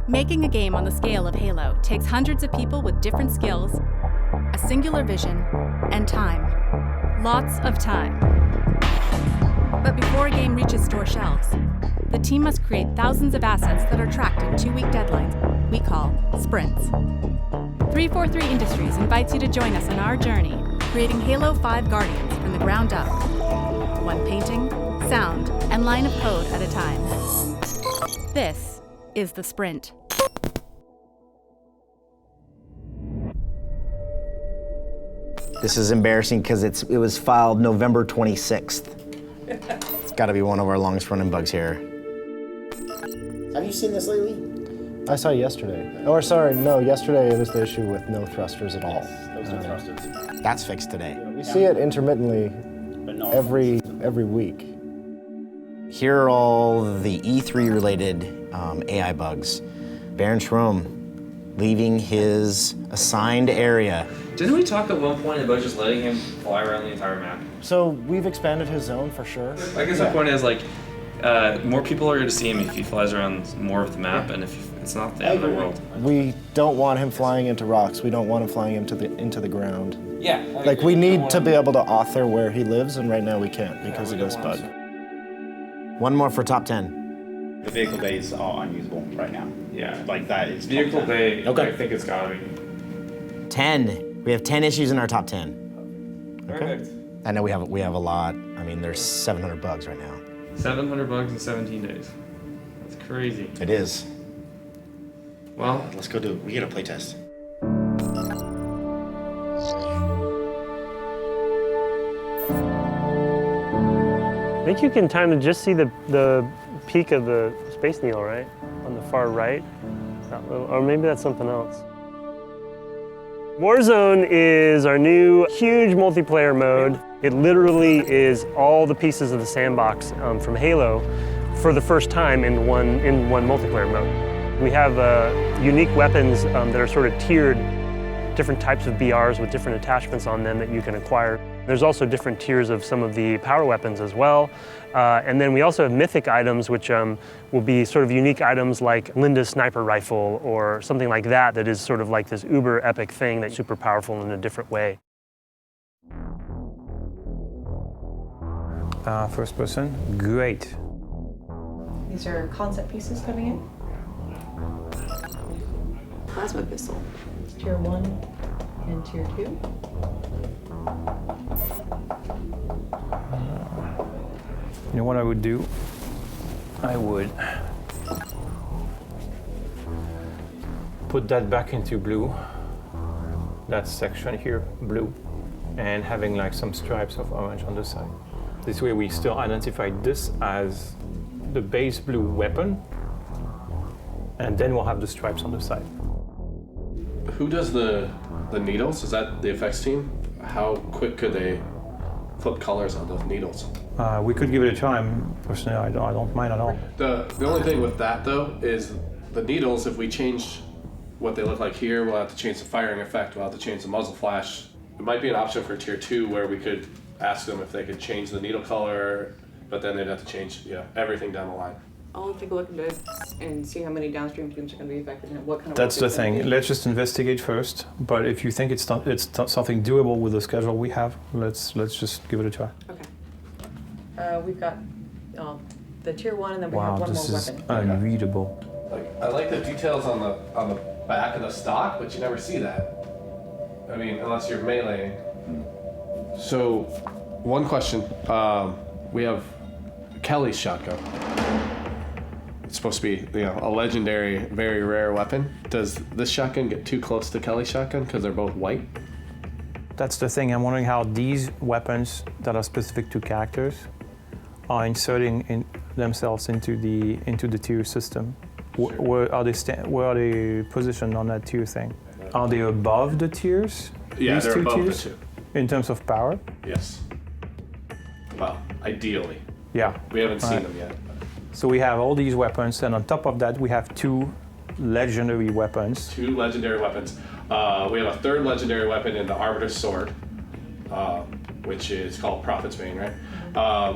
Making a game on the scale of Halo takes hundreds of people with different skills, a singular vision, and time. Lots of time. But before a game reaches store shelves, the team must create thousands of assets that are tracked in 2-week deadlines we call sprints. 343 Industries invites you to join us on our journey, creating Halo 5 Guardians from the ground up. One painting, sound, and line of code at a time. This is the sprint. This is embarrassing because it was filed November 26th. It's got to be one of our longest running bugs here. Have you seen this lately? I saw it yesterday. Or sorry, no, yesterday it was the issue with no thrusters at all. Those no thrusters. That's fixed today. We see it intermittently every week. Here are all the E3 related AI bugs. Baron Schromm leaving his assigned area. Didn't we talk at one point about just letting him fly around the entire map? So we've expanded his zone for sure. I guess the point is more people are going to see him if he flies around more of the map, and if it's not the end of the world. We don't want him flying into rocks. We don't want him flying into the ground. Yeah. Like we need to be able to author where he lives, and right now we can't because of this bug. One more for top 10. The vehicle bays are unusable right now. Yeah. Like that is Vehicle bay, Okay. I think it's got to be. 10. We have 10 issues in our top 10. Perfect. I know we have a lot. I mean, there's 700 bugs right now. 700 bugs in 17 days. That's crazy. It is. Well, Let's go do it. We get a playtest. I think you can kind of just see the peak of the Space Needle, right? On the far right. That little, or maybe that's something else. Warzone is our new huge multiplayer mode. It literally is all the pieces of the sandbox from Halo for the first time in one multiplayer mode. We have unique weapons that are sort of tiered, different types of BRs with different attachments on them that you can acquire. There's also different tiers of some of the power weapons as well. And then we also have mythic items, which will be sort of unique items like Linda's sniper rifle or something like that, that is sort of like this uber epic thing that's super powerful in a different way. First person, great. These are concept pieces coming in. Plasma pistol. Tier 1 and Tier 2. You know what I would do? I would put that back into blue. That section here, blue, and having like some stripes of orange on the side. This way we still identify this as the base blue weapon, and then we'll have the stripes on the side. Who does the needles? Is that the effects team? How quick could they flip colors on those needles? We could give it a try. Personally, I don't mind at all. The only thing with that though is the needles, if we change what they look like here, we'll have to change the firing effect, we'll have to change the muzzle flash. It might be an option for tier 2 where we could ask them if they could change the needle color, but then they'd have to change everything down the line. I'll take a look at this and see how many downstream teams are going to be affected and what kind of. That's the thing. Let's just investigate first. But if you think it's something doable with the schedule we have, let's just give it a try. Okay. We've got the tier 1, and then we have one more weapon. Wow, this is unreadable. I like the details on the back of the stock, but you never see that. I mean, unless you're meleeing. So, one question. We have Kelly's shotgun. It's supposed to be, a legendary, very rare weapon. Does this shotgun get too close to Kelly's shotgun because they're both white? That's the thing. I'm wondering how these weapons that are specific to characters are inserting themselves into the tier system. Where are they positioned on that tier thing? Are they above the tiers? Yeah, these they're two above tiers? the two. In terms of power? Yes. Well, ideally. Yeah. We haven't seen them yet. So we have all these weapons, and on top of that, we have 2 legendary weapons. 2 legendary weapons. We have a 3rd legendary weapon in the Arbiter's Sword, which is called Prophet's Bane, right?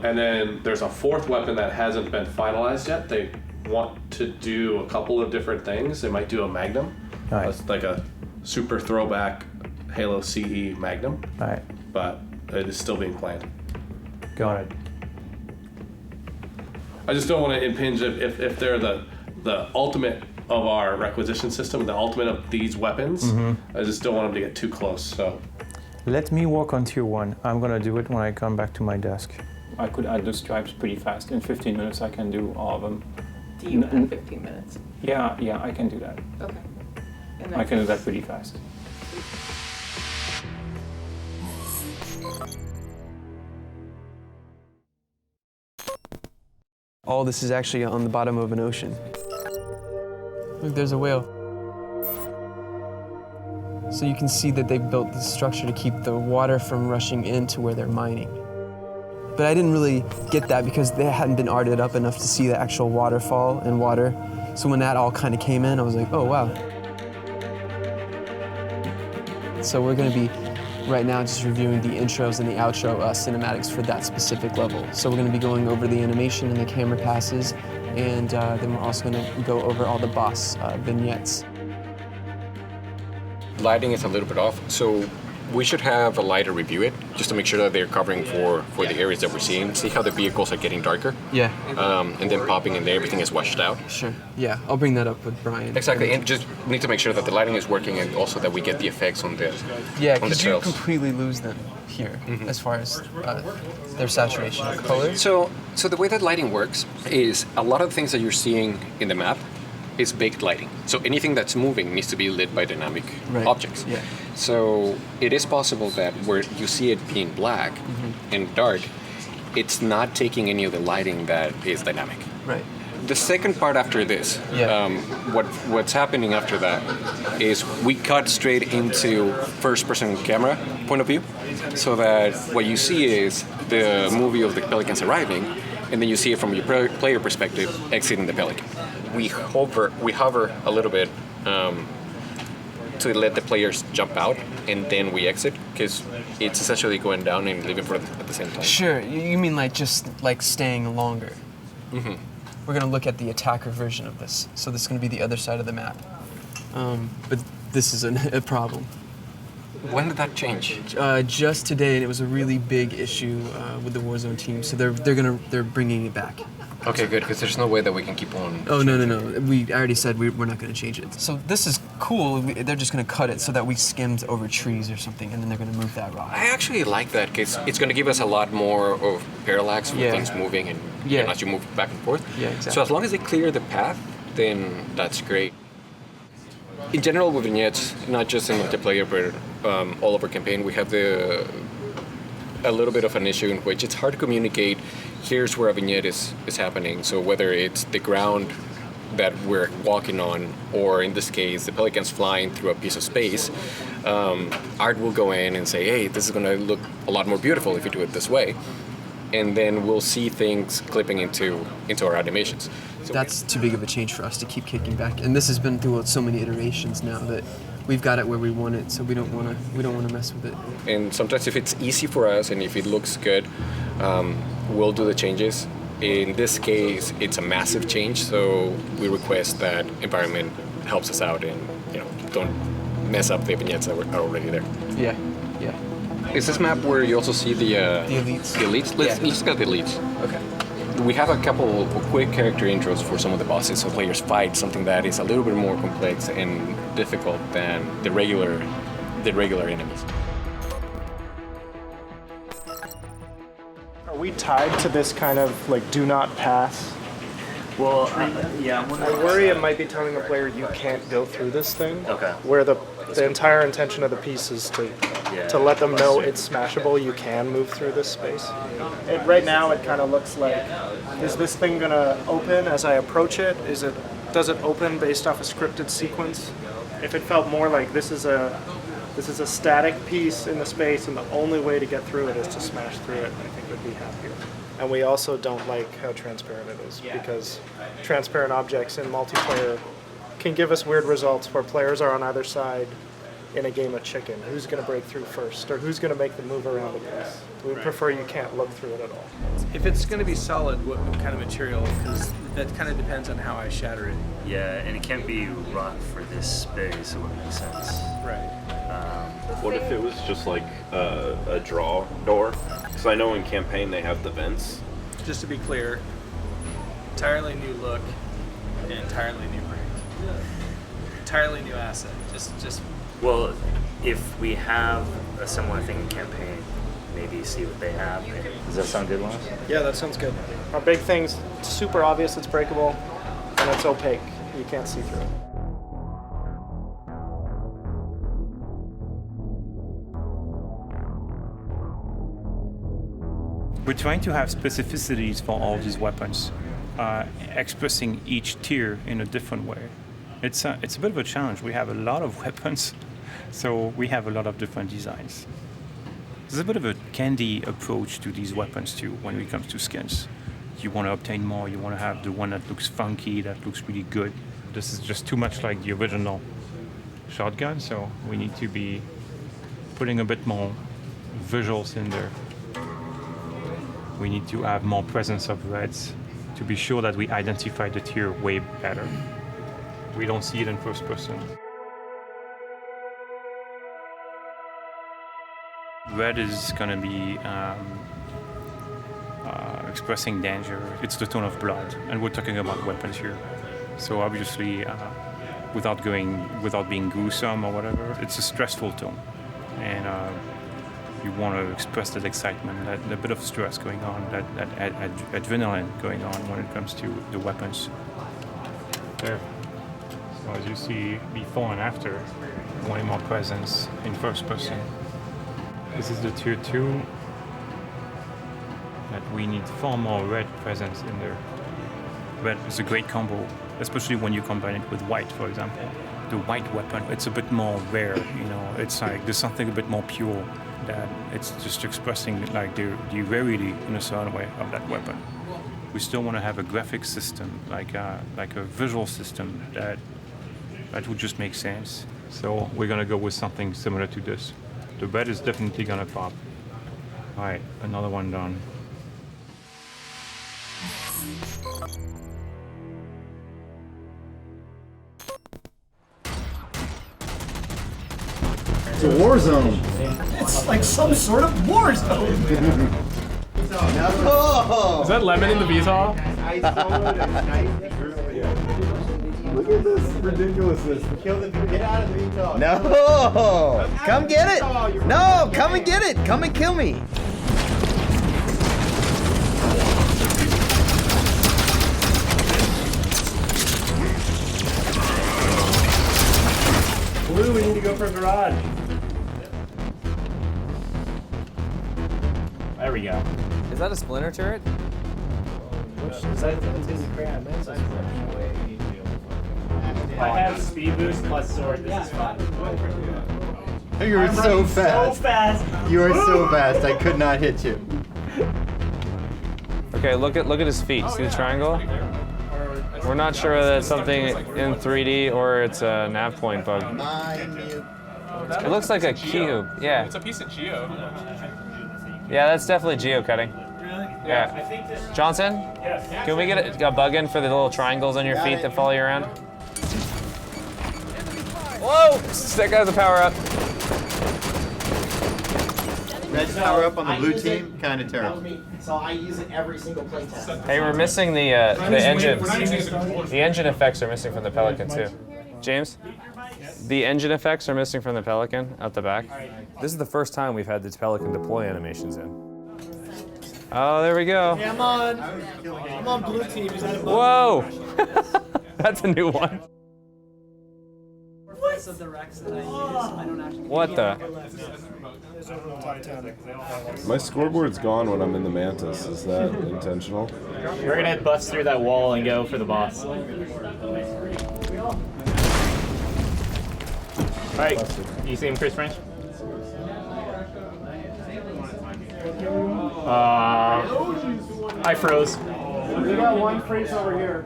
And then there's a 4th weapon that hasn't been finalized yet. They want to do a couple of different things. They might do a Magnum. Right. That's like a super throwback Halo CE Magnum. Right. But it is still being planned. Got it. I just don't want to impinge if they're the ultimate of our requisition system, the ultimate of these weapons. I just don't want them to get too close. So let me work on tier 1. I'm gonna do it when I come back to my desk. I could add the stripes pretty fast. In 15 minutes I can do all of them. Do you have 15 minutes? Yeah, I can do that. Okay. And I can do that pretty fast. All this is actually on the bottom of an ocean. Look, there's a whale. So you can see that they've built this structure to keep the water from rushing into where they're mining. But I didn't really get that because they hadn't been arted up enough to see the actual waterfall and water. So when that all kind of came in, I was like, oh, wow. So we're going to be right now just reviewing the intros and the outro cinematics for that specific level. So we're going to be going over the animation and the camera passes, and then we're also going to go over all the boss vignettes. Lighting is a little bit off, so we should have a lighter review it, just to make sure that they're covering for the areas that we're seeing. See how the vehicles are getting darker? Yeah. And then popping and everything is washed out. Sure. Yeah, I'll bring that up with Brian. Exactly, and just we need to make sure that the lighting is working and also that we get the effects on the because you trails. completely lose them here as far as their saturation of color. So the way that lighting works is a lot of the things that you're seeing in the map is baked lighting. So anything that's moving needs to be lit by dynamic objects. Yeah. So it is possible that where you see it being black and dark, it's not taking any of the lighting that is dynamic. Right. The second part after this, what's happening after that is we cut straight into first-person camera point of view, so that what you see is the movie of the pelicans arriving, and then you see it from your player perspective exiting the pelican. We hover a little bit to let the players jump out, and then we exit, because it's essentially going down and leaving at the same time. Sure, you mean like just like staying longer. We're gonna look at the attacker version of this. So this is gonna be the other side of the map. But this is a problem. When did that change? Just today, and it was a really big issue with the Warzone team. So they're bringing it back. Okay, good, because there's no way that we can keep on. Oh no. I already said we're not going to change it. So this is cool. They're just going to cut it so that we skimmed over trees or something, and then they're going to move that rock. I actually like that, because it's going to give us a lot more of parallax with things moving and as you move back and forth. Yeah, exactly. So as long as they clear the path, then that's great. In general, with vignettes, not just in multiplayer, but all over campaign, we have a little bit of an issue in which it's hard to communicate. Here's where a vignette is happening. So whether it's the ground that we're walking on, or in this case, the pelicans flying through a piece of space, Art will go in and say, hey, this is going to look a lot more beautiful if you do it this way. And then we'll see things clipping into our animations. So that's too big of a change for us to keep kicking back. And this has been through so many iterations now that we've got it where we want it, so we don't want to mess with it. And sometimes if it's easy for us and if it looks good, we'll do the changes. In this case, it's a massive change, so we request that environment helps us out and don't mess up the vignettes that are already there. Yeah. Is this map where you also see the elites? The elites? Let's look at the elites. Okay. We have a couple of quick character intros for some of the bosses, so players fight something that is a little bit more complex and difficult than the regular enemies. Are we tied to this kind of like do not pass? Well, yeah. I worry it might be telling a player you can't go through this thing. Okay. Where the entire intention of the piece is to let them know it's smashable, you can move through this space. Right now it kind of looks like, is this thing gonna open as I approach it? Does it open based off a scripted sequence? If it felt more like this is a static piece in the space and the only way to get through it is to smash through it, I think we'd be happier. And we also don't like how transparent it is, because transparent objects in multiplayer can give us weird results where players are on either side in a game of chicken. Who's going to break through first, or who's going to make the move around a piece? We prefer you can't look through it at all. If it's going to be solid, what kind of material? Because that kind of depends on how I shatter it. Yeah, and it can't be rock for this space, it wouldn't make sense. Right. What if it was just like a draw door? Because I know in campaign they have the vents. Just to be clear, entirely new look, and entirely new break. Entirely new asset. Just. Well, if we have a similar thing in campaign, maybe see what they have. Does that sound good, Lance? Yeah, that sounds good. Our big thing's super obvious, it's breakable, and it's opaque. You can't see through it. We're trying to have specificities for all these weapons, expressing each tier in a different way. It's a bit of a challenge. We have a lot of weapons, so we have a lot of different designs. There's a bit of a candy approach to these weapons too when it comes to skins. You want to obtain more, you want to have the one that looks funky, that looks really good. This is just too much like the original shotgun, so we need to be putting a bit more visuals in there. We need to have more presence of reds to be sure that we identify the tier way better. We don't see it in first person. Red is going to be expressing danger. It's the tone of blood, and we're talking about weapons here. So obviously, without being gruesome or whatever, it's a stressful tone, and you want to express that excitement, that bit of stress going on, that adrenaline going on when it comes to the weapons. There. So as you see, before and after, way more presence in first person. This is the tier 2, that we need far more red presence in there. Red is a great combo, especially when you combine it with white, for example. The white weapon, it's a bit more rare, you know, it's like there's something a bit more pure, that it's just expressing like the rarity in a certain way of that weapon. We still want to have a graphic system, like a visual system that would just make sense. So we're gonna go with something similar to this. The red is definitely gonna pop. All right, another one done. It's a Warzone. It's like some sort of Warzone. No! Is that lemon in the VTOL? Look at this ridiculousness. Get out of the VTOL. No! Come get it! No! Come and get it! Come and kill me! Blue, we need to go for a garage. There we go. Is that a splinter turret? I have speed boost plus sword. This is fun. You were so fast. So fast. You are so fast. I could not hit you. Okay, look at his feet. See the triangle? We're not sure whether that's something in 3D or it's a nav point bug. It looks like a cube. Yeah. It's a piece of geo. Yeah, that's definitely geocutting. Yeah. Johnson? Can we get a bug in for the little triangles on your feet that follow you around? Whoa! That guy's a power up. Red's power up on the blue team, kind of terrible. So I use it every single playtest. Hey, we're missing the engine. The engine effects are missing from the Pelican too. James? The engine effects are missing from the Pelican out the back. This is the first time we've had the Pelican deploy animations in. Oh, there we go. Hey, I'm on blue team. Is that a bug? Whoa! That's a new one. Of the Rex that I use, I don't actually. What the? My scoreboard's gone when I'm in the Mantis. Is that intentional? We're gonna bust through that wall and go for the boss. Alright, you see him, Chris French? I froze. We got one freeze over here.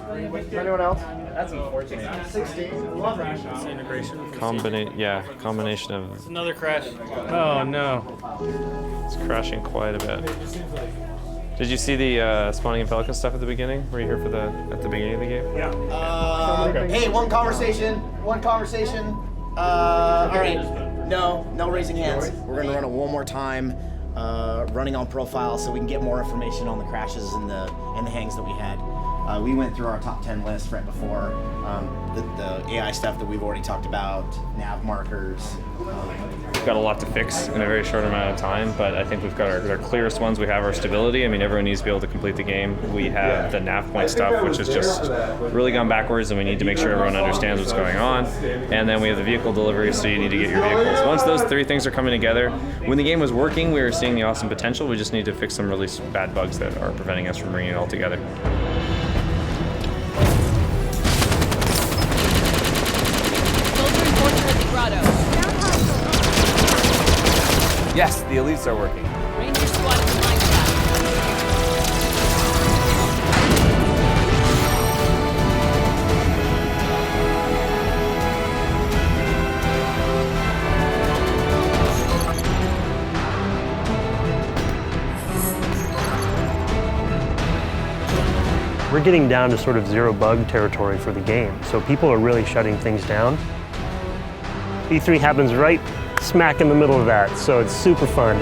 Anyone else? That's unfortunate. 16. Love that. Integration. Combination of. It's another crash. Oh no. It's crashing quite a bit. Did you see the spawning and pelican stuff at the beginning? Were you here for at the beginning of the game? Yeah. Hey, one conversation. All right. No raising hands. We're gonna run it one more time, running on profile so we can get more information on the crashes and the hangs that we had. We went through our top 10 list right before the AI stuff that we've already talked about, nav markers. We've got a lot to fix in a very short amount of time, but I think we've got our clearest ones. We have our stability. I mean, everyone needs to be able to complete the game. We have the nav point stuff, which has just really gone backwards, and we need to make sure everyone understands what's going on. And then we have the vehicle delivery, so you need to get your vehicles. Once those three things are coming together, when the game was working, we were seeing the awesome potential. We just need to fix some really bad bugs that are preventing us from bringing it all together. Yes, the elites are working. Ranger squad is lined up. We're getting down to sort of zero bug territory for the game, so people are really shutting things down. E3 happens right smack in the middle of that, so it's super fun.